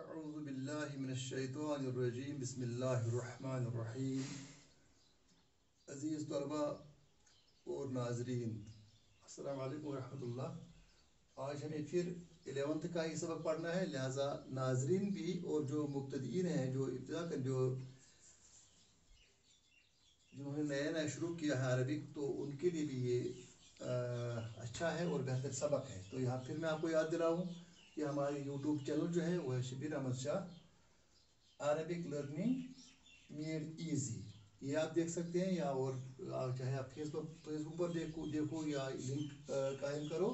اعوذ باللہ من الشیطان الرجیم بسم اللہ الرحمن الرحیم. عزیز طلبہ اور ناظرین السلام علیکم ورحمۃ اللہ. آج ہمیں پھر 11th کا ہی سبق پڑھنا ہے، لہٰذا ناظرین بھی اور جو مبتدئین ہیں، جو ابتدا کر جنہوں نے نیا شروع کیا ہے عربک، تو ان کے لیے بھی یہ اچھا ہے اور بہتر سبق ہے. تو یہاں پھر میں آپ کو یاد دلاؤں کہ ہمارے یوٹیوب چینل جو ہے وہ ہے Shabbir Ahmad Shah Arabic learning made easy. یہ آپ دیکھ سکتے ہیں، یا اور چاہے آپ فیس بک پر دیکھو یا لنک قائم کرو،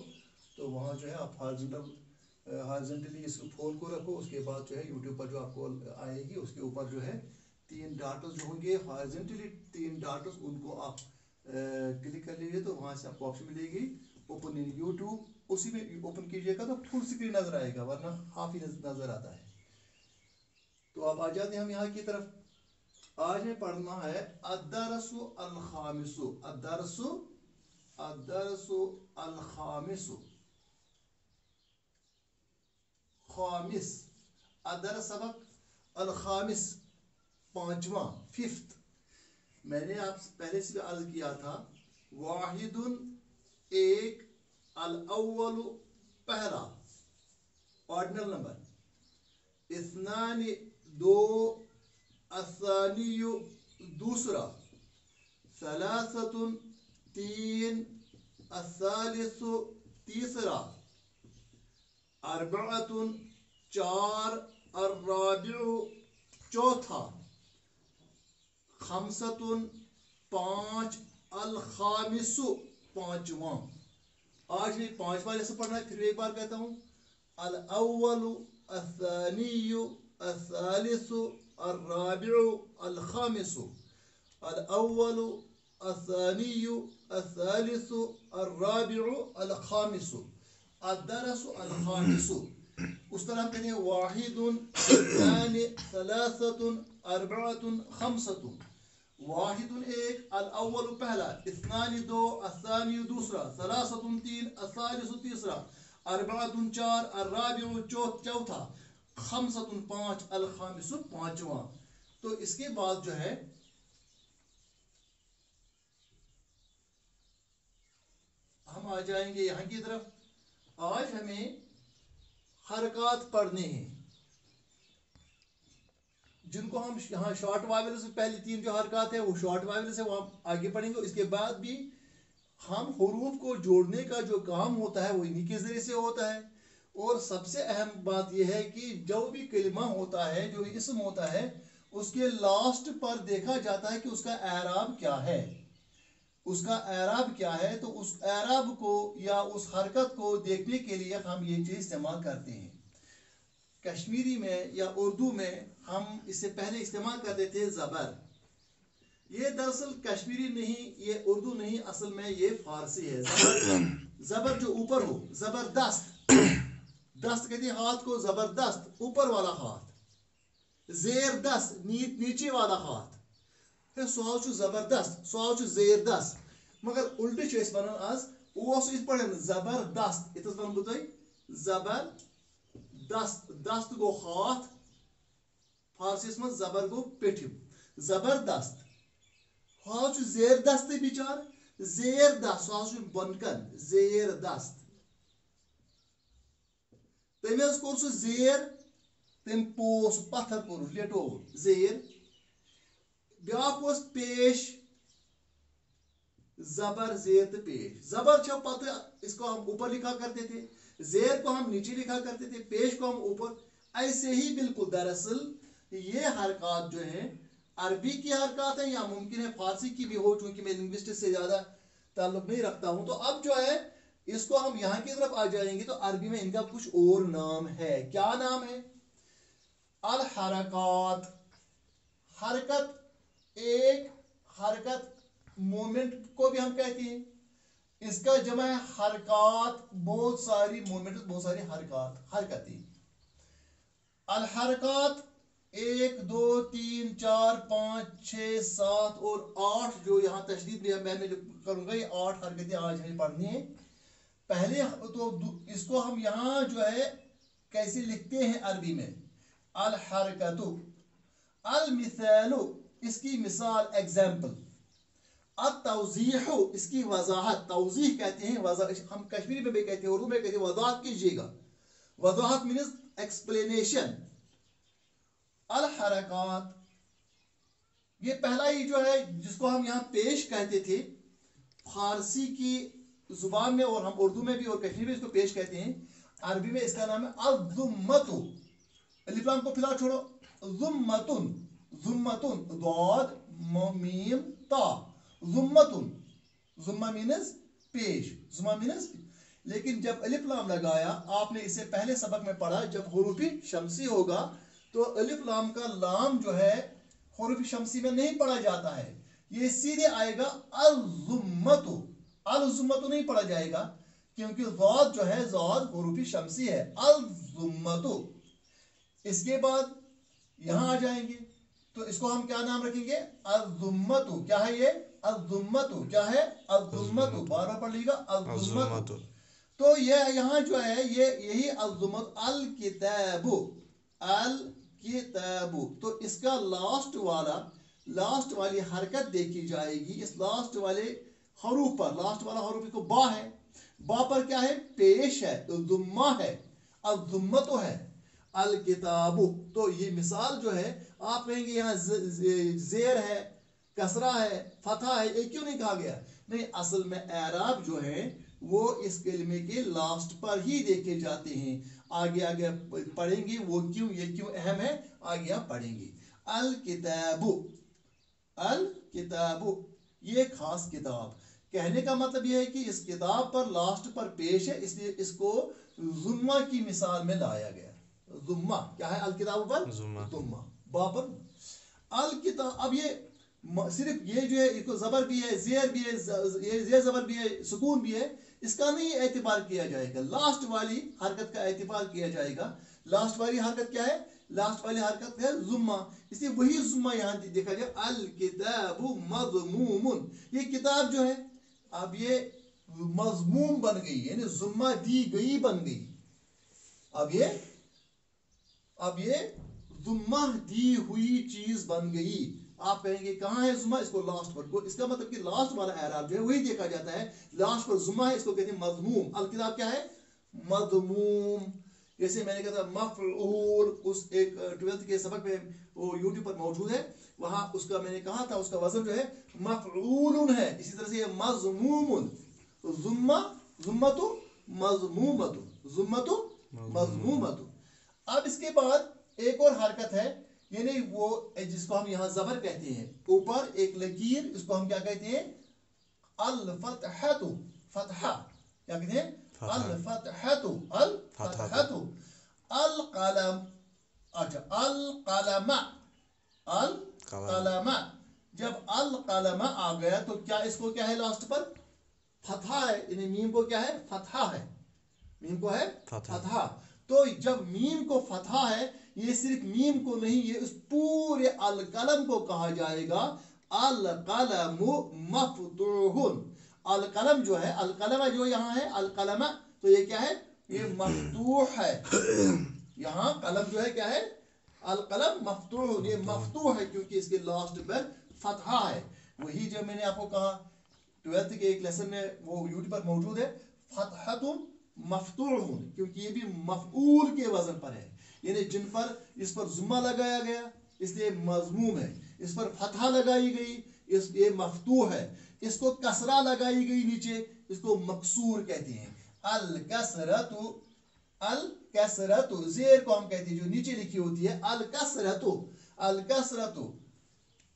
تو وہاں جو ہے آپ ہارزنٹلی اس فون کو رکھو. اس کے بعد جو ہے یوٹیوب پر جو آپ کو آئے گی، اس کے اوپر جو ہے 3 ڈاٹس جو ہوں گے ہارزنٹلی 3 ڈاٹس، ان کو آپ کلک کر لیجیے تو وہاں سے آپ کو آپشن ملے گی اوپن ان یوٹیوب. اسی میں اوپن کیجیے گا تو فل اسکرین نظر آئے گا، ورنہ ہاف ہی نظر آتا ہے. تو آپ آ جاتے ہیں ہم یہاں کی طرف. آج میں پڑھنا ہے الدرس الخامس. الدرس الخامس، خامس، الدرس سبق الخامس، 5واں، 5th. میں نے آپ پہلے سے عرض کیا تھا واحد ایک، الاول پہلا آرڈنل نمبر، اثنان دو، الثانی دوسرا، ثلاثۃ تین، الثالث تیسرا، اربعۃ چار، الرابع چوتھا، خمسۃ پانچ، الخامس پانچواں. آج میں 5واں لیسن پڑھنا ہے، پھر ایک بار کہتا ہوں الاول، الثانی، الثالث، الرابع، الخامس. الاول، الثانی، الثالث، الرابع، الخامس. الدرس الخامس. اس طرح ہم کہتے ہیں واحد، اثنان، ثلاثۃ، اربعۃ، خمسۃ. واحد ایک، الاول پہلا، اثنان دو، الثانی دوسرا، ثلاثۃ تین، الثالث تیسرا، اربعۃ چار، الرابع چوتھا، خمسۃ پانچ، الخامس پانچواں. تو اس کے بعد جو ہے ہم آ جائیں گے یہاں کی طرف. آج ہمیں حرکات پڑھنے ہیں، جن کو ہم یہاں شارٹ وائل سے پہلی 3 جو حرکات ہیں وہ شارٹ وائل سے وہ ہم آگے پڑھیں گے. اس کے بعد بھی ہم حروف کو جوڑنے کا جو کام ہوتا ہے وہ انہی کے ذریعے سے ہوتا ہے. اور سب سے اہم بات یہ ہے کہ جو بھی کلمہ ہوتا ہے، جو اسم ہوتا ہے، اس کے لاسٹ پر دیکھا جاتا ہے کہ اس کا اعراب کیا ہے. اس کا اعراب کیا ہے، تو اس اعراب کو یا اس حرکت کو دیکھنے کے لیے ہم یہ چیز استعمال کرتے ہیں. کشمیری میں یا اردو میں ہم اس سے پہلے استعمال کرتے تھے زبر. یہ دراصل کشمیری نہیں، یہ اردو نہیں، اصل میں یہ فارسی ہے. زبر جو اوپر ہو، زبردست، دست کہتے ہیں ہاتھ کو، زبردست اوپر والا ہاتھ، زیر دست نیچے والا ہاتھ. سوال چھو زبردست، سوال چھو زیر دست، مگر الٹے چھو اس ونان آز اوس اس پڑھن زبردست. اتس ون بتائی زبر دست، دست گو ہاتھ، فارسی من زبر گو پیٹھم، زبردست. ہاتھ زیر دست بچار، زیر دست سو بنکن، زیر دست. تم کور سہ زیر، تم پوس پتھر کور لیٹو زیر. بیاکھ پیش، زبر زیر تو پیش. زبر چھو پتہ اس کو ہم اوپر لکھا کرتے تھے، زیر کو ہم نیچے لکھا کرتے تھے، پیش کو ہم اوپر. ایسے ہی بالکل دراصل یہ حرکات جو ہیں عربی کی حرکات ہیں، یا ممکن ہے فارسی کی بھی ہو، چونکہ میں لنگوسٹک سے زیادہ تعلق نہیں رکھتا ہوں. تو اب جو ہے اس کو ہم یہاں کی طرف آ جائیں گے تو عربی میں ان کا کچھ اور نام ہے. کیا نام ہے؟ الحرکات. حرکت، ایک حرکت، مومنٹ کو بھی ہم کہتے ہیں. اس کا جمع ہے حرکات، بہت ساری مومنٹ، بہت ساری حرکات، حرکتیں. الحرکات 1 2 3 4 5 6 7 اور 8 جو یہاں تشدید میں کروں گا، یہ 8 حرکتیں آج ہمیں پڑھنی ہیں. پہلے تو اس کو ہم یہاں جو ہے کیسے لکھتے ہیں عربی میں. अलहरकतु, अलमिसालु इसकी मिसाल एग्जाम्पल, अतौज़ीहु इसकी वजाहत, तौज़ीह कहते हैं हम कश्मीरी में भी कहते हैं, उर्दू में कहते हैं वजाहत कीजिएगा, वजाहत मीन्स एक्सप्लेनेशन। अलहरकात ये पहला ही जो है जिसको हम यहाँ पेश कहते थे फारसी की जुबान में, और हम उर्दू में भी और कश्मीरी में इसको पेश कहते हैं, अरबी में इसका नाम है अज़्ज़ुम्मतु। अलिफ लाम को फिलहाल छोड़ो, ज़ुम्मतुन, ज़ुम्मतुन दाद मीम ता, ज़ुम्मतुन, ज़ुम्मा मीन्स पेश, ज़ुम्मा मीन्स। लेकिन जब अलिफ लाम लगाया, आपने इससे पहले सबक में पढ़ा, जब हुरूफ़ी शम्सी होगा तो अलिफ लाम का लाम जो है हुरूफ़ी शम्सी में नहीं पढ़ा जाता है, ये सीधे आएगा अल-ज़ुम्मतु, अल-ज़ुम्मतु नहीं पढ़ा जाएगा, क्योंकि ज़ाद जो है ज़ाद हुरूफ़ी शम्सी है, अल-ज़ुम्मतु। इसके बाद यहां आ जाएंगे तो इसको हम क्या नाम रखेंगे, अल-ज़ुम्मतु। क्या है ये, अल-ज़ुम्मतु क्या है, अल-ज़ुम्मतु, बार बार पढ़ लीजिएगा, अल-ज़ुम्मतु। तो ये यहाँ जो है ये यही अल-ज़ुम्मत, अल-किताबु, अल-किताबु, तो इसका लास्ट वाली हरकत देखी जाएगी इस लास्ट वाले हरूफ पर। लास्ट वाला हरूफ को बा है, बा पर क्या है, पेश है, तो ज़ुम्मा है, अल-ज़ुम्मतु है, अल-किताबु। तो ये मिसाल जो है आप कहेंगे यहाँ ज़ेर है, कसरा है, फतहा है, ये क्यों नहीं कहा गया? नहीं, असल में एराब जो है वो इस कलिमे के लास्ट पर ही देखे जाते हैं। आगे आगे पढ़ेंगे वो क्यों, ये क्यों अहम है, आगे आप पढ़ेंगे। अल किताबु, अल किताबु ये खास किताब, कहने का मतलब ये है कि इस किताब पर लास्ट पर पेश है, इसलिए इसको जुम्मा की मिसाल में लाया गया। जुम्मा क्या है, अल किताब पर जुम्मा, बा पर अल किताब। अब ये सिर्फ ये जो है इसको जबर भी है, जेर भी है, ये जबर भी है, सुकून भी है, इसका नहीं एतबार किया जाएगा, लास्ट वाली हरकत का एतबार किया जाएगा। लास्ट वाली हरकत क्या है, लास्ट वाली हरकत है जुम्मा, इसलिए वही जुम्मा यहाँ देखा जाए, अल किताबु मज़मूमुन, ये किताब जो है अब ये मज़मूम बन गई, यानी जुम्मा दी गई बन गई। अब ये जुम्मा दी हुई चीज बन गई। आप कहेंगे कहाँ है जुम्मा, इसको लास्ट पर को, इसका मतलब कि लास्ट वाला एराब जो है वही देखा जाता है, लास्ट पर जुम्मा है, इसको कहते हैं मज़मूम। अल किताब क्या है, मज़मूम। जैसे मैंने कहा था मफ़ऊल, उस एक 12th के सबक में वो यूट्यूब पर मौजूद है, वहां उसका मैंने कहा था उसका वजन जो है मफ़ऊलुन है। इसी तरह से मज़मूमुन, तो जुम्मा, जुम्मतु मज़मूमतु, जुम्मतु मज़मूमतु। अब इसके बाद एक और हरकत है, यानी वो जिसको हम यहाँ जबर कहते हैं, ऊपर एक लकीर, इसको हम क्या कहते हैं, अल फतहतु, फतहा क्या कहते हैं, अल फतहतु, अल फतहतु। अल कलम, अच्छा अल कलमा, अल कलमा, जब अल कलमा आ गया तो क्या इसको क्या है, लास्ट पर फतहा है, यानी मीम को क्या है, फतहा है, मीम को है फतहा। तो जब मीम को फतहा है, ये सिर्फ मीम को नहीं, ये उस पूरे अल कलम को कहा जाएगा अल कलमु मफ्तूहुन। अल कलम जो है, अल कलम जो यहाँ है, अल कलम, तो ये क्या है, ये मफ्तूह है। यहाँ कलम जो है क्या है, अल कलम मफ्तूह, ये मफ्तूह है क्योंकि इसके लास्ट पर फतहा है। वही जब मैंने आपको कहा 12th के एक लेसन में वो यूट्यूब पर मौजूद है, फतहतुन मफ्तूहुन, क्योंकि ये भी मफऊल के वजन पर है, यानी जिन पर इस पर जुम्मा लगाया गया इसलिए मजमूम है, इस पर फतहा लगाई गई इसलिए मफ्तूह है, इसको कसरा लगाई गई नीचे, इसको मकसूर कहते हैं। अल कसरतु, अल कसरतु, जेर को हम कहते हैं जो नीचे लिखी होती है, अल कसरतु, अल कसरतु,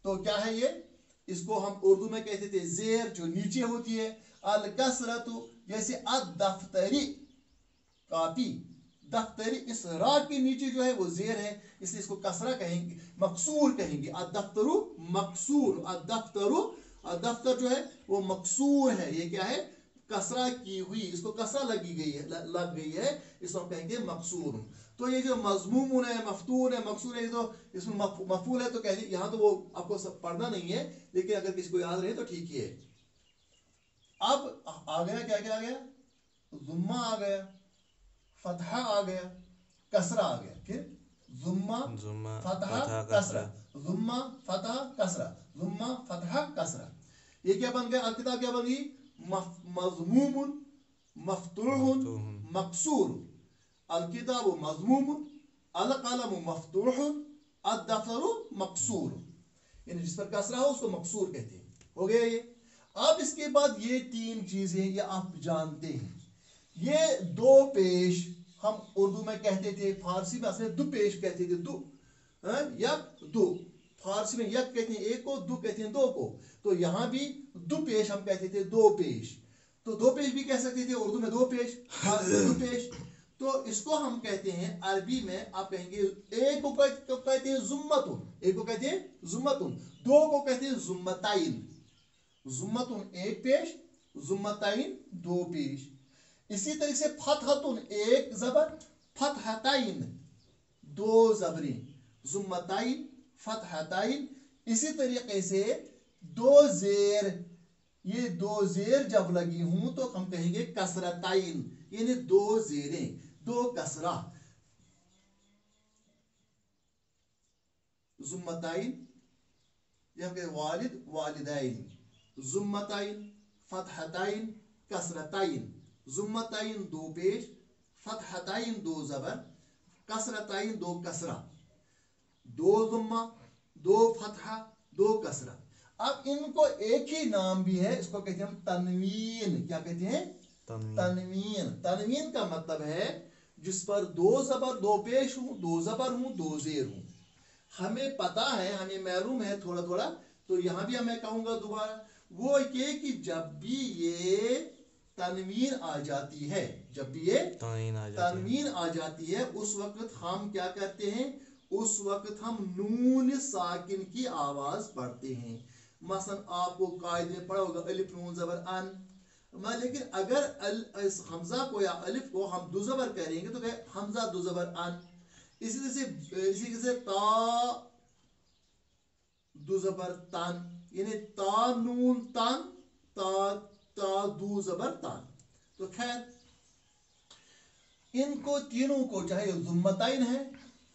तो क्या है ये, इसको हम उर्दू में कहते थे जेर जो नीचे होती है। अल कसरतु जैसे अद-दफ्तरी, कॉपी, दफ्तरी, इस रा के नीचे जो है वो जेर है, इसलिए इसको कसरा कहेंगे, मकसूर कहेंगे। अद-दफ्तरु मकसूर, अद-दफ्तरु, अद-दफ्तर जो है वो मकसूर है, ये क्या है, कसरा की हुई, इसको कसरा लगी गई है, लग गई है, इसको हम कहेंगे मकसूर। तो ये जो मजमूम है, मफ्तून है, मकसूर है, तो इसमें मफूल है, तो कह यहाँ तो वो आपको सब पढ़ना नहीं है, लेकिन अगर किसी को याद रहे तो ठीक है। अब आ गया, क्या क्या आ गया, जुम्मा आ गया, फतहा आ गया, कसरा आ गया, फिर जुम्मा फतहा कसरा, जुम्मा फतहा कसरा, जुम्मा फतहा कसरा। ये क्या बन गया? किताब क्या बन गई? मज़मूमुन मफ्तूहुन मकसूर। अल किताबु मज़मूमुन, अल कलमु मफ्तूहुन, अद दफ्तरु मकसूर। यानी जिस पर कसरा हो उसको मकसूर कहते हैं। हो गया ये। अब इसके बाद ये तीन चीजें ये आप जानते हैं। ये दो पेश हम उर्दू में कहते थे, फारसी में असल दो पेश कहते थे। दो यक दो, फारसी में यक कहते हैं एक को, दो कहते हैं दो को। तो यहाँ भी दो पेश हम कहते थे, दो पेश। तो दो पेश भी कह सकते थे उर्दू में, दो पेश, फारसी में दो पेश। तो इसको हम कहते हैं अरबी में, आप कहेंगे एक को कहते हैं जुम्मतुन, एक को कहते हैं जुम्मतुन, दो को कहते हैं जुम्मताइन। जुम्मतुन एक पेश, जुम्मताइन दो पेश। इसी तरीके से फतहतुन एक जबर, फतहताइन दो जबरें, जुम्मताइन फतहताइन। इसी तरीके से दो जेर, ये दो जेर जब लगी हूं तो हम कहेंगे कसरताइन, यानी दो जेरें, दो कसरा। जुम्मताइन यह वालिद वालिदाइन, जुम्मताइन फतहताइन कसरताइन। जुम्मताइन दो पेश, फतहताइन दो जबर, कसरताइन दो कसरा। दो जुम्मा, दो फतहा, दो कसरा। अब इनको एक ही नाम भी है, इसको कहते हैं हम तनवीन। क्या कहते हैं? तनवीन। तनवीन का मतलब है जिस पर दो जबर दो पेश हूं, दो जबर हूं, दो जेर हूं। हमें पता है, हमें मालूम है थोड़ा थोड़ा, तो यहां भी मैं कहूंगा दोबारा, वो ये कि जब भी ये तनवीन आ जाती है, जब भी ये तनवीन आ जाती है, उस वक्त हम क्या करते हैं? उस वक्त हम नून साकिन की आवाज पढ़ते हैं। मसलन आपको कायदे में पढ़ा होगा अलिफ नून जबर अन, लेकिन अगर हमजा को या अलिफ को हम दो जबर करेंगे तो कहे हमजा दो जबर अन। इसी से ता दो जबर तन, यानी ता नून तन, ता दो जबर तन। तो खैर इनको तीनों को, चाहे जुम्मताइन है,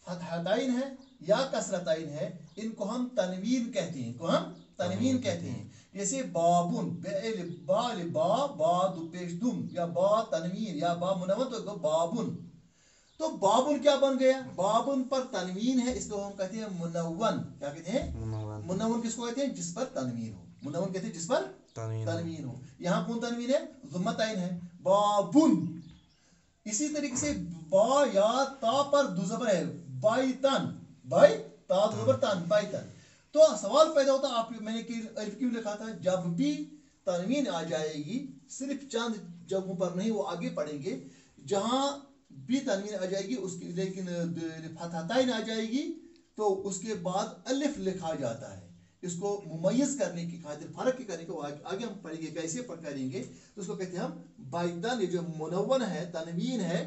फतहताइन है या कसरताइन है, इनको हम तनवीन कहते हैं, इनको हम तनवीन कहते हैं। जैसे बाबुन, बा दो पेश दुम, या बा तनवीन या बा मुनव्वन, तो बाबुन। तो बाबुन क्या बन गया? बाबुन पर तनवीन है, इसको हम कहते हैं मुनव्वन। क्या कहते हैं? मुनव्वन किसको कहते हैं? जिस पर तनवीन हो। मुनव्वन कहते हैं जिस पर तनवीन हो। यहाँ कौन तनवीन है? जुम्मताइन है, बाबुन। इसी तरीके से बा या ता पर दो जबर है, बाइतन, बाई ता दो जबर तन, बाइतन। तो सवाल पैदा होता, आप मैंने अलिफ क्यों लिखा था? जब भी तनवीन आ जाएगी, सिर्फ चंद जगहों पर नहीं, वो आगे पढ़ेंगे, जहां भी तनवीन आ जाएगी उसकी, लेकिन फतहताइन आ जाएगी तो उसके बाद अलिफ लिखा जाता है। इसको मुमय्यज करने की खातिर, फर्क करने को आगे हम पढ़ेंगे कैसे करेंगे। तो उसको कहते हैं हम बाइतन, ये जो मुनव्वन है, तनवीन है,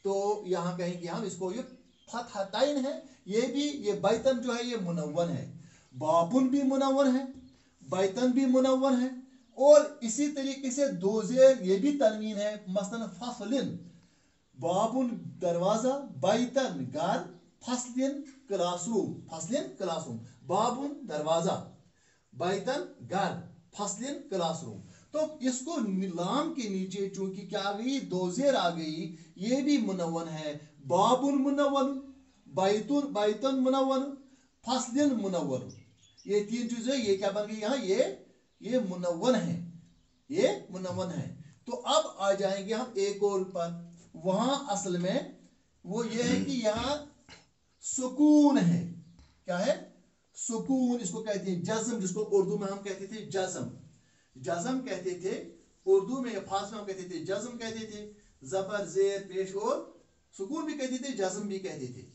तो यहाँ कहेंगे हम इसको, ये फतहताइन है, ये भी, ये बाइतन जो है ये मुनव्वन है। बाबुन भी मुनव्वन है, बाइतन भी मुनव्वन है। और इसी तरीके से दो जेर, ये भी तनवीन है। मसलन फसलिन, बाबुन दरवाजा, बाइतन घर, फसलिन क्लासरूम, फसलिन क्लासरूम। बाबुन दरवाजा, बाइतन घर, फसलिन क्लासरूम। तो इसको लाम के नीचे चूंकि क्या आ गई? दो जेर आ गई, ये भी मुनव्वन है। बाबुन मुनव्वन, बाइतन मुनव्वन, फसलिन मुनव्वन। ये तीन चीजें, ये क्या बन गई यहाँ? ये मुनव्वन है, ये मुनव्वन है। तो अब आ जाएंगे हम एक और पर। वहां असल में वो ये है कि यहाँ सुकून है। क्या है? सुकून। इसको कहते हैं जज्म, जिसको उर्दू में हम कहते थे जज्म। जज्म कहते थे उर्दू में, या फारसी में हम कहते थे जज्म कहते थे। जबर जेर पेश और सुकून भी कहते थे, जज्म भी कहते थे।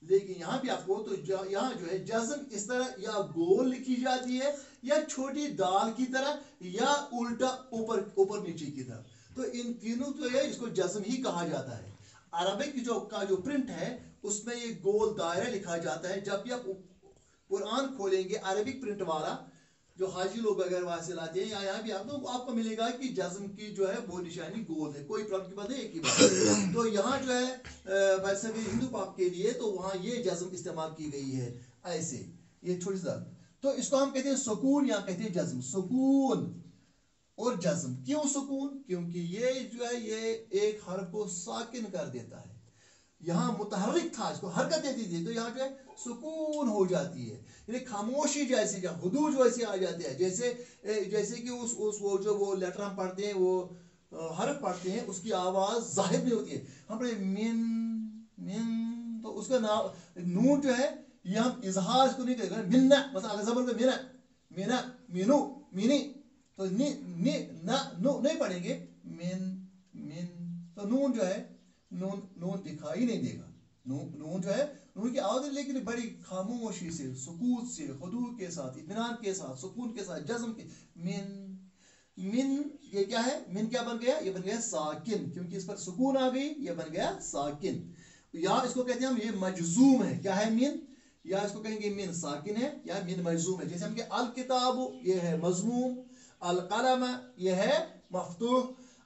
लेकिन यहाँ भी आपको तो यहाँ जो है जज्म इस तरह या गोल लिखी जाती है, या छोटी दाल की तरह, या उल्टा ऊपर नीचे की तरह। तो इन तीनों तो है, इसको जज्म ही कहा जाता है। अरबिक की जो प्रिंट है उसमें ये गोल दायरा लिखा जाता है। जब भी आप कुरान खोलेंगे अरबिक प्रिंट वाला, जो हाजी लोग अगर वहां से लाते हैं या यहाँ भी आप तो आपको मिलेगा कि जज्म की जो है वो निशानी गोल है, कोई प्रॉब्लम की बात है, एक ही बात है। तो यहाँ जो है फलसफे हिंदू पाप के लिए तो वहाँ ये जज्म इस्तेमाल की गई है ऐसे, ये छोटी सी। तो इसको हम कहते हैं सुकून या कहते हैं जज्म, सुकून और जज्म। क्यों सुकून? क्योंकि ये जो है ये एक हर्फ को साकिन कर देता है, यहाँ मुतहर्रिक था इसको हरकत देती थी, तो यहाँ जो है सुकून हो जाती है, यानी खामोशी जैसे जहाँ हुदूद वैसे आ जाते हैं, जैसे कि उस वो जो वो लेटर हम पढ़ते हैं, वो हर्फ पढ़ते हैं, उसकी आवाज़ जाहिर नहीं होती है। हम पढ़े मिन मिन, तो उसका नाम नून जो है ये हम इजहार इसको नहीं करेंगे, मिन्ना मतलब अगर जबर मिना मिना मिनु मिनी, तो नि नि ना नु नहीं पढ़ेंगे, मिन मिन, तो नून जो है नून नून दिखाई नहीं देगा, नून जो है नून की आवाज़, लेकिन बड़ी खामोशी से, सुकूत से, हुदूद के साथ, इत्मीनान के साथ, सुकून के साथ, जज्म के। मिन मिन ये क्या है? मिन क्या बन गया? ये बन गया साकिन, क्योंकि इस पर सुकून आ गई, ये बन गया साकिन। या इसको कहते हैं हम ये मजजूम है, क्या है? मिन, या इसको कहेंगे मिन साकिन है या मिन मजजूम है। जैसे हम अल किताबु ये है मजमूम, अल कलम ये है मफ्तूह,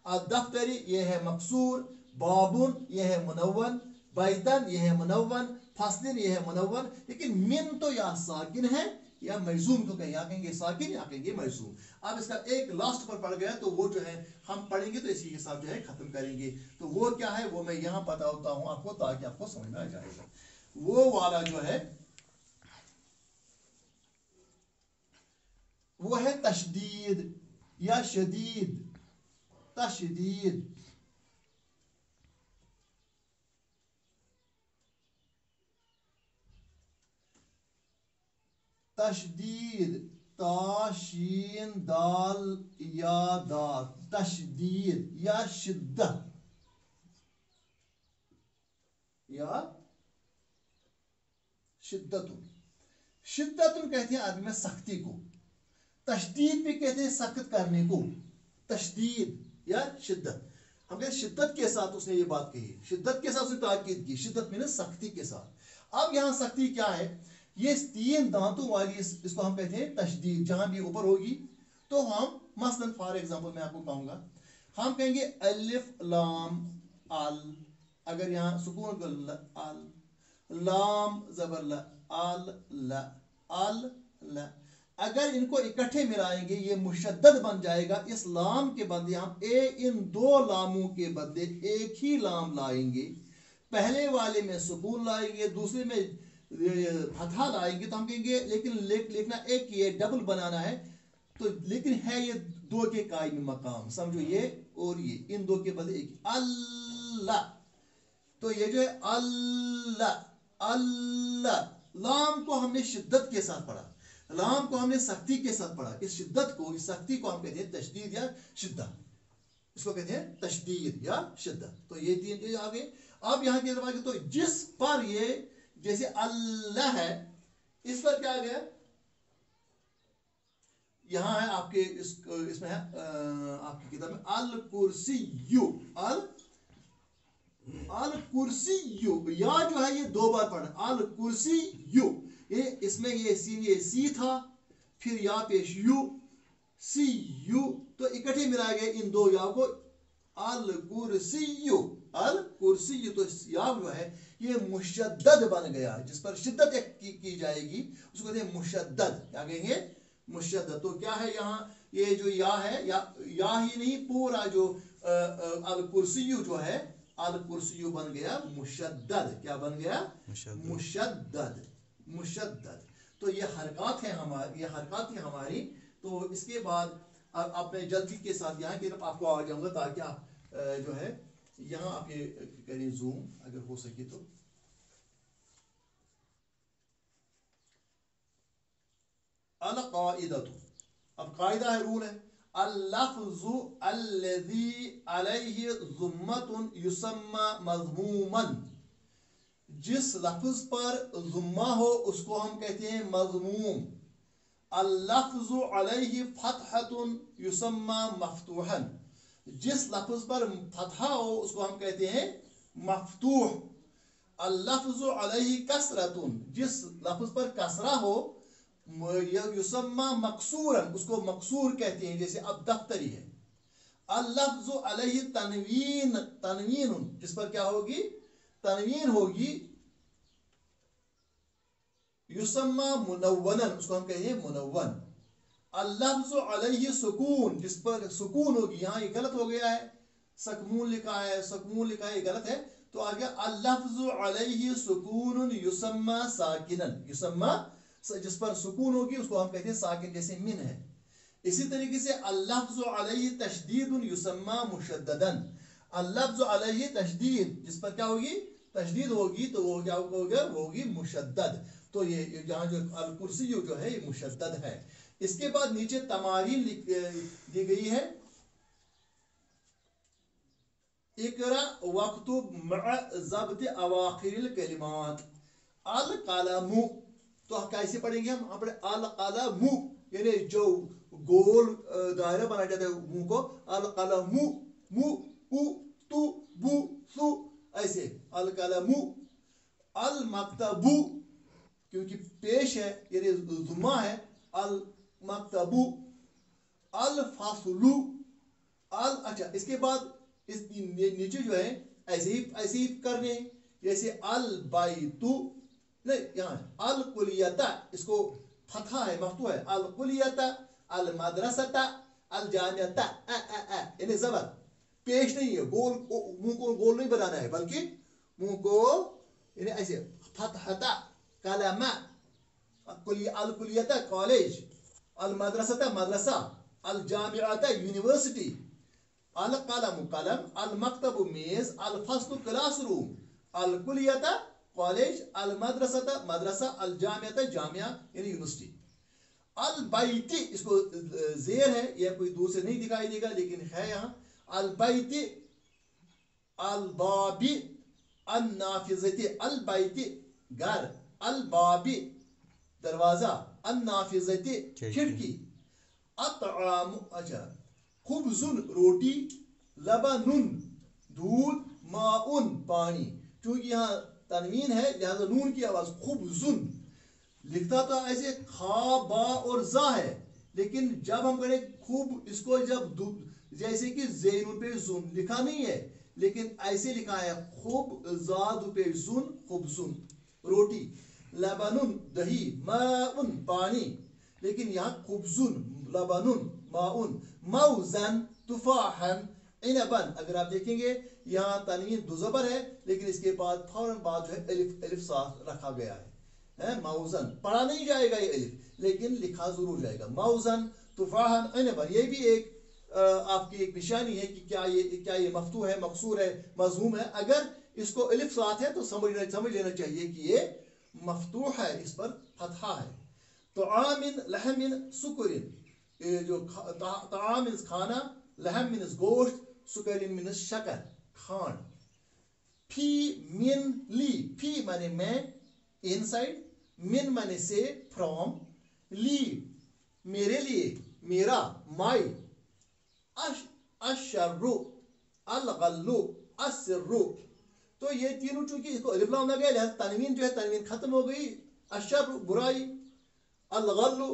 अल दफ्तरी ये है मकसूर, बाबुन ये है मुनव्वन, बैतन ये है मुनव्वन, फसलिन ये है मुनव्वन। लेकिन मिन तो या साकिन है या मजजूम, तो कहें या कहेंगे साकिन या कहेंगे मजजूम। अब इसका एक लास्ट पर पड़ गया, तो वो जो है हम पढ़ेंगे तो इसी के साथ जो है खत्म करेंगे। तो वो क्या है वो मैं यहाँ बताता हूँ आपको, ताकि आपको समझ में आ जाएगा। वो वाला जो है वो है तशदीद या शदीद, तशदीद। तशदीद ताशीन दाल या दाल, तशदीद या शिद्दत या शिद्दतुन। शिद्दतुन कहते हैं अरबी में सख्ती को, तशदीद भी कहते हैं सख्त करने को, तशदीद या शिद्दत। हम कहते हैं शिद्दत के साथ उसने ये बात कही, शिद्दत के साथ उसने ताकीद की, शिद्दत में सख्ती के साथ। अब यहाँ सख्ती क्या है? ये तीन दांतों वाली इसको हम कहते हैं तशदीद। जहां भी ऊपर होगी तो हम मसलन फॉर एग्जांपल मैं आपको कहूंगा, हम कहेंगे अलिफ लाम अल, अगर यहाँ सुकून को अल, लाम जबर ल, अल ल, अल ल, अगर इनको इकट्ठे मिलाएंगे ये मुशद्दद बन जाएगा। इस लाम के बदले हम इन दो लामों के बदले एक ही लाम लाएंगे, पहले वाले में सुकून लाएंगे, दूसरे में फतहा लाएंगे। तो हम कहेंगे लेकिन लिखना एक ये डबल बनाना है, तो लेकिन है ये दो के कायम मकाम, समझो ये और ये, इन दो के बदले एक अल्लाह। तो ये जो है अल्लाह अल्लाह, लाम को हमने शिद्दत के साथ पढ़ा, लाम को हमने सख्ती के साथ पढ़ा। इस शिद्दत को, इस सख्ती को हम कहते हैं तशदीद या शिद्दत, इसको कहते हैं तशदीद या शिद्दत। तो ये तीन चीज आ गई। अब यहाँ की तरफ, तो जिस पर ये जैसे अल्लाह है, इस पर क्या आ गया? यहां है आपके इसमें है आपकी किताब में अल कुर्सी यू, अल कुर्सी यू, या जो है ये दो बार पढ़ना, अल कुर्सी यू। ये इसमें ये सी था, फिर या पेश यू, सी यू, तो इकट्ठे मिलाए गए इन दो या को, अल कुर्सी यू, अल कुर्सी यू। तो या जो है ये मुशद्दद बन गया, जिस पर शिद्दत की जाएगी उसको कहते हैं मुशद्दद। क्या कहेंगे? मुशद्दद। तो क्या है यहाँ ये जो या है, या ही नहीं, पूरा जो अल कुर्सियु जो है, अल कुर्सियु बन गया मुशद्दद। क्या बन गया? मुशद्दद, मुशद्दद। तो ये हरकत है हमारी, ये हरकत है हमारी। तो इसके बाद अब मैं जल्दी के साथ यहाँ की तरफ आपको आ जाऊंगा, ताकि आप जो है यहाँ आप ये करें जूम अगर हो सके तो। अल काइदतु, अब कायदा है, रूल है, अल-लफ्ज़ु अल्लज़ी अलैहि ज़ुम्मतुन युसम्मा मज़मूमन। जिस लफ्ज़ पर ज़ुम्मा हो उसको हम कहते हैं मज़मूम। अल-लफ्ज़ु अलैहि फ़तहतुन युसम्मा मफ़तूहन। जिस लफ्ज़ पर फतहा हो उसको हम कहते हैं मफ़तूह। अल-लफ्ज़ु अलैहि कसरतुन। जिस लफ्ज़ पर कसरा हो, युसम्मा मकसूरन, उसको मकसूर कहते हैं, जैसे अब दफ्तरी है। अल्लफ्ज़ अलैहि तनवीन, तनवीन जिस पर क्या होगी, तनवीन होगी। युसम्मा मुनव्वनन, उसको हम कहेंगे मुनव्वन। अल्लफ्ज़ अलैहि सुकून, जिस पर सुकून होगी, यहाँ ये गलत हो गया है, सकमून लिखा है, सकमून लिखा है, ये गलत है। तो आ गया अल्लफ्ज़ अलैहि सुकून युसम्मा साकिनन, युसम्मा जिस पर सुकून होगी उसको हम कहते हैं साकिन, जैसे मिन है। इसी तरीके से अल्लफ्ज़ अलैहि तशदीदुन युसम्मा मुशद्ददन, अल्लफ्ज़ अलैहि तशदीद जिस पर क्या होगी, तशदीद होगी, तो वो क्या होगा, वो होगी मुशद्दद। तो ये यहाँ जो अल कुर्सी जो है ये मुशद्दद है। इसके बाद नीचे तमारीन दी गई है। इकरा वक्तुब मअ ज़ब्त अवाखिरिल कलिमात, अल कलमु, तो कैसे पढ़ेंगे हम, अपने अल कलमु, यानी जो गोल दायरा बनाया जाता है मुंह को, अल कलमु, मु उ तु बु सु, ऐसे अल कलमु। अल मक्तबु, क्योंकि पेश है यानी जुम्मा है, अल मक्तबु। अल फासलु, अल, अच्छा इसके बाद इस नीचे जो है ऐसे ही करने, जैसे अल बाइतु, नहीं यहाँ अल कुलियता, इसको फथा है, मफ्तू है, अल कुलियता, अल मदरसता, अल जामियता, यानी जबर पेश नहीं है, गोल मुंह को गोल नहीं बनाना है, बल्कि मुंह को यानी ऐसे फतहता, कलमा, अल कुलियता कॉलेज, अल मदरसता मदरसा, अल जामियता यूनिवर्सिटी, अल कलम कलम, अल मक्तब मेज, अल फस्ल क्लासरूम, अल कुलियता कॉलेज, अल मदरसता मदरसा, अल जामियता जामिया यानी यूनिवर्सिटी। अल बैती, इसको जेर है, यह कोई दूर से नहीं दिखाई देगा लेकिन है यहाँ। अल बैती, अल बाबी, अल नाफिजती, अल बैती घर, अल बाबी दरवाजा, अल नाफिजती खिड़की। अतआम, अच्छा खुब्जुन रोटी, लबनुन दूध, माउन पानी, क्योंकि यहाँ तनवीन है लिहाजा नून की आवाज खुब्जुन, लिखता तो ऐसे खा बा और जा है, लेकिन जब हम करें खूब, इसको जब जैसे कि ज़ैनुन पे जुन लिखा नहीं है, लेकिन ऐसे लिखा है खूब जाद पे जुन, खुब्जुन रोटी, लबनुन दही, माउन पानी, लेकिन यहाँ खुब्जुन, लबनुन, माउन, मौजन तुफाहन, इनबन। अगर आप देखेंगे यहाँ तनवीन दुज़बर है, लेकिन इसके बाद फौरन बाद जो है अलिफ, अलिफ साथ रखा गया है, मौजन पढ़ा नहीं जाएगा ये अलिफ, लेकिन लिखा जरूर जाएगा, मौजन तुफाहन इनबन। ये भी एक आपकी एक निशानी है कि क्या ये मफ्तू है, मकसूर है, मज़मूम है। अगर इसको अलिफ साथ है तो समझ लेना चाहिए कि ये मफ्तूह है, इस पर फतहा है। तो आमिन लहमिन सुकुरिन, जो ताम मीन्स खाना, लहम मीन्स गोश्त, सुकरिन मीन्स शक्कर, खांड। फी मिन ली, फी माने मैं, इनसाइड, मिन माने से, फ्रॉम, ली मेरे लिए, मेरा, माई। अशर्रु, अलगल्लु, अस्सिर्रु, तो ये तीनों चूंकि इसको अलिफ लाम लगा गया, तनवीन जो है तनवीन खत्म हो गई। अशर्रु बुराई, अलगल्लु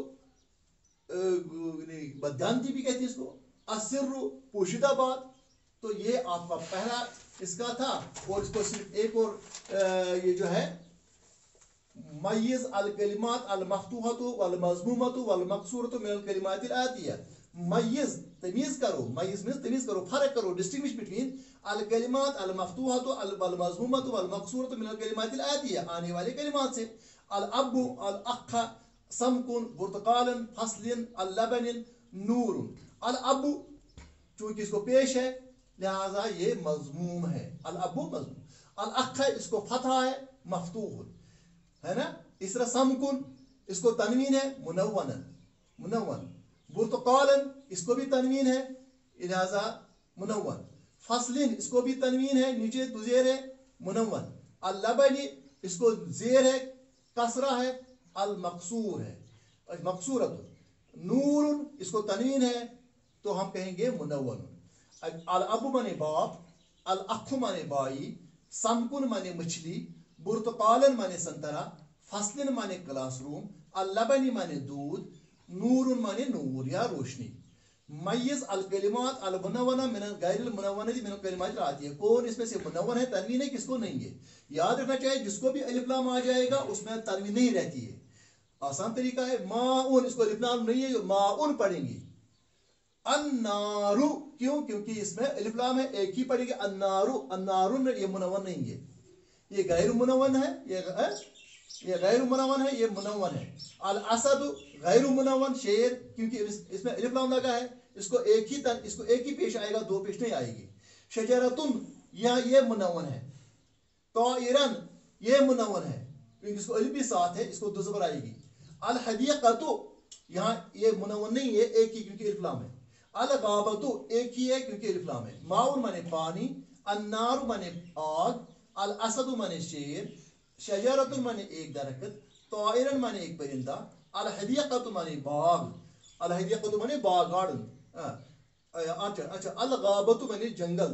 बदगानती भी कहती है इसको, अस्सिर्रु पोशीदा बात। तो ये आपका पहला इसका था। और इसको सिर्फ एक और ये जो है मय्यिज़ अल कलिमात अल मफ्तूहतु वल मज़मूमतु वल मकसूरतु मिनल कलिमातिल आतिया, मय्यिज़ तमीज करो, मय्यिज़ मींस तमीज करो, फर्क करो, डिस्टिंग्विश बिटवीन अल कलिमात अल मफ्तूहतु वल मज़मूमतु वल मकसूरतु मिनल कलिमातिल आतिया, आने वाले कलिमात से। अल अब्बु, अल अख्खा, समकुन, बुर्तकालन, फस्लिन, अल लबनिन, नूरुन। अल अब्बु चूंकि इसको पेश है लिहाजा ये मज़मूम है, अल अब्बु मज़मूम। अल अख्खा इसको फतहा है, मफ्तूह है ना। इस तरह समकुन इसको तनवीन है, मुनव्वनन, मुनव्वन। बुर्तकालन इसको भी तनवीन है लिहाजा मुनव्वन। फस्लिन इसको भी तनवीन है, नीचे दुजेर है, मुनव्वन। अल लबनी इसको जेर है, कसरा है, अल मकसूर है, मकसूरत। नूरुन इसको तनवीन है तो हम कहेंगे मुनव्वन। अल अबु माने बाप, अल अख्खु माने बाई, समकुन माने मछली, बुर्तकालन माने संतरा, फसलिन माने क्लासरूम, अल-लबनी माने दूध, नूरुन माने नूर या रोशनी। मय्यिज़ अल-कलिमात अल-मुनव्वना मिनल गैरिल मुनव्वनति मिनल कलिमातिल आतिया, कौन इसमें से मुनव्वन है, तनवीन है, किसको नहीं है। याद रखना चाहिए जिसको भी अलिफ लाम आ जाएगा उसमें तनवीन नहीं रहती है। आसान तरीका है, माउन, इसको अलिफ लाम नहीं है, माउन पढ़ेंगे। अन्नारु, क्यों, क्योंकि इसमें अलिफ लाम है, एक ही पढ़ेंगे अन्नारु, अन्नारुन, ये मुनव्वन नहीं है, ये गैर मुनव्वन है, ये गैर मुनव्वन है, ये मुनव्वन है। अल असद गैर मुनव्वन, शेर, क्योंकि इसमें अलिफ लाम लगा है, इसको एक ही पेश आएगा, दो पेश नहीं आएगी। शजरतुन, यहाँ ये मुनव्वन है। ताइरन, ये मुनव्वन है क्योंकि इसको अलिफ भी साथ है, इसको दो ज़बर आएगी। अल हदीक़तु, यहाँ ये मुनव्वन नहीं है, एक ही क्योंकि अलिफ लाम है। अल गाबतु, एक ही है क्योंकि अलिफ लाम है। माउन माने पानी, अन्नारु माने आग, अल असदु माने शेर, शजरतुन माने एक दरख्त, ताइरन माने एक परिंदा, अल हदीक़तु माने बाग, अल हदीक़तु माने बाग, गार्डन। अच्छा, अल गाबतु माने जंगल,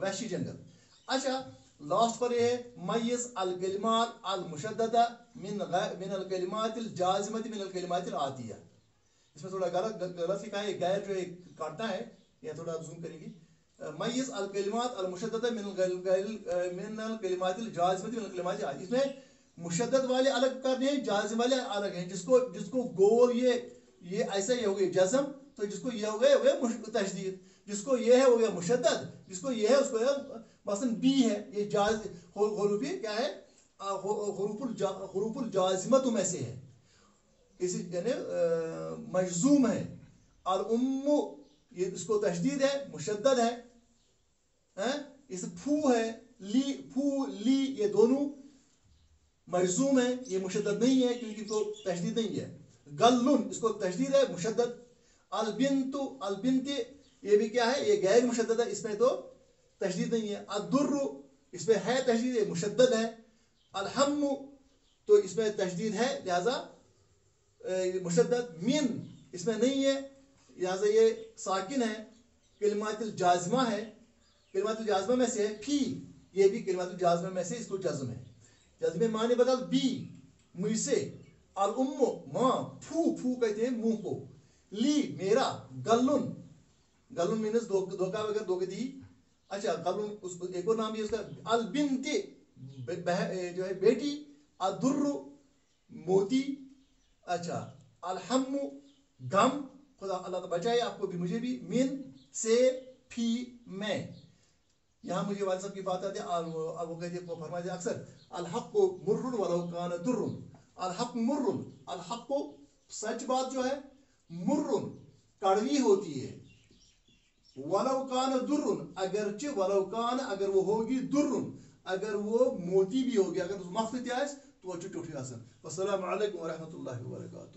वहशी जंगल। अच्छा, लास्ट पर ये है मय्यिज़ अल कलिमात अल मुशद्ददा मिन अल कलिमातिल जाज़िमति मिन अल कलिमातिल आतिया। इसमें थोड़ा गलत लिखा है, गैर जो काटना है, या थोड़ा जूम करेंगे। मय्यिज़ अल कलिमात अल मुशद्ददा मिन अल कलिमातिल जाज़िमति मिन अल कलिमातिल आतिया। इसमें मुशद्दद वाले अलग करने हैं, जाज़िम वाले अलग हैं। जिसको गोल ये ऐसा ही हो गया जज़म, तो जिसको ये हो गया तशदीद, जिसको ये है हो गया मुशद्दद, जिसको ये है उसको मसलन बी है, ये हुरूफ क्या है, हुरूफुल जाज़िमत में से है, इसी यानी मजजूम है। और उम्मु, ये इसको तशदीद है, मुशद्दद है। इस फू है, फू ली, ये दोनों मजजूम है, ये मुशद्दद नहीं है क्योंकि इसको तशदीद नहीं है। गल्लुन, इसको तशदीद है, मुशद्दद। अल बिंतु, अल बिंती, ये भी क्या है, ये गैर मुशद्दद है, इसमें तो तशदीद नहीं है। अद्दुर्रु, इसमें है तशदीद, है, मुशद्दद है। अलहम्मु, तो इसमें तशदीद है, लिहाजा मुशद्दद। मिन, इसमें नहीं है, लिहाजा ये साकिन है। कलिमातुल जाज़िमा है, कलिमातुल जाज़िमा में से है। फी, ये भी कलिमातुल जाज़िमा में से, इसको जज़्म है। जज़्म माने बदल बी, मुझसे। अल उम्मु, माँ, फू कहते हैं मुंह को। ली, मेरा। गल्लुन, गल्लुन मीन्स धोखा वगैरह धोखेदी। अच्छा, गल्लुन उसको एक और नाम है उसका। अल बिन्ती, जो है बेटी। अदुर्रु, मोती। अच्छा, अलहम्मु, गम, खुदा अल्लाह बचाए आपको भी मुझे भी। मिन, से, फी, में। यहाँ मुझे वाले साहब की बात आती है, वो कहते हैं, फरमाते हैं अक्सर, अल हक़्क़ु मुर्रुन वलौ कान दुर्रुन। अल हक़्क़ु मुर्रुन, अल हक़्क़ु सच बात जो है, मुर्रुन कड़वी होती है। वलौ कान दुर्रुन, अगरचे वलौ कान, अगर वो होगी दुर्रुन, अगर वो मोती भी होगी, अगर मख्फित है तो वो टूटी आसन। अस्सलामु अलैकुम व रहमतुल्लाहि व बरकातुहू।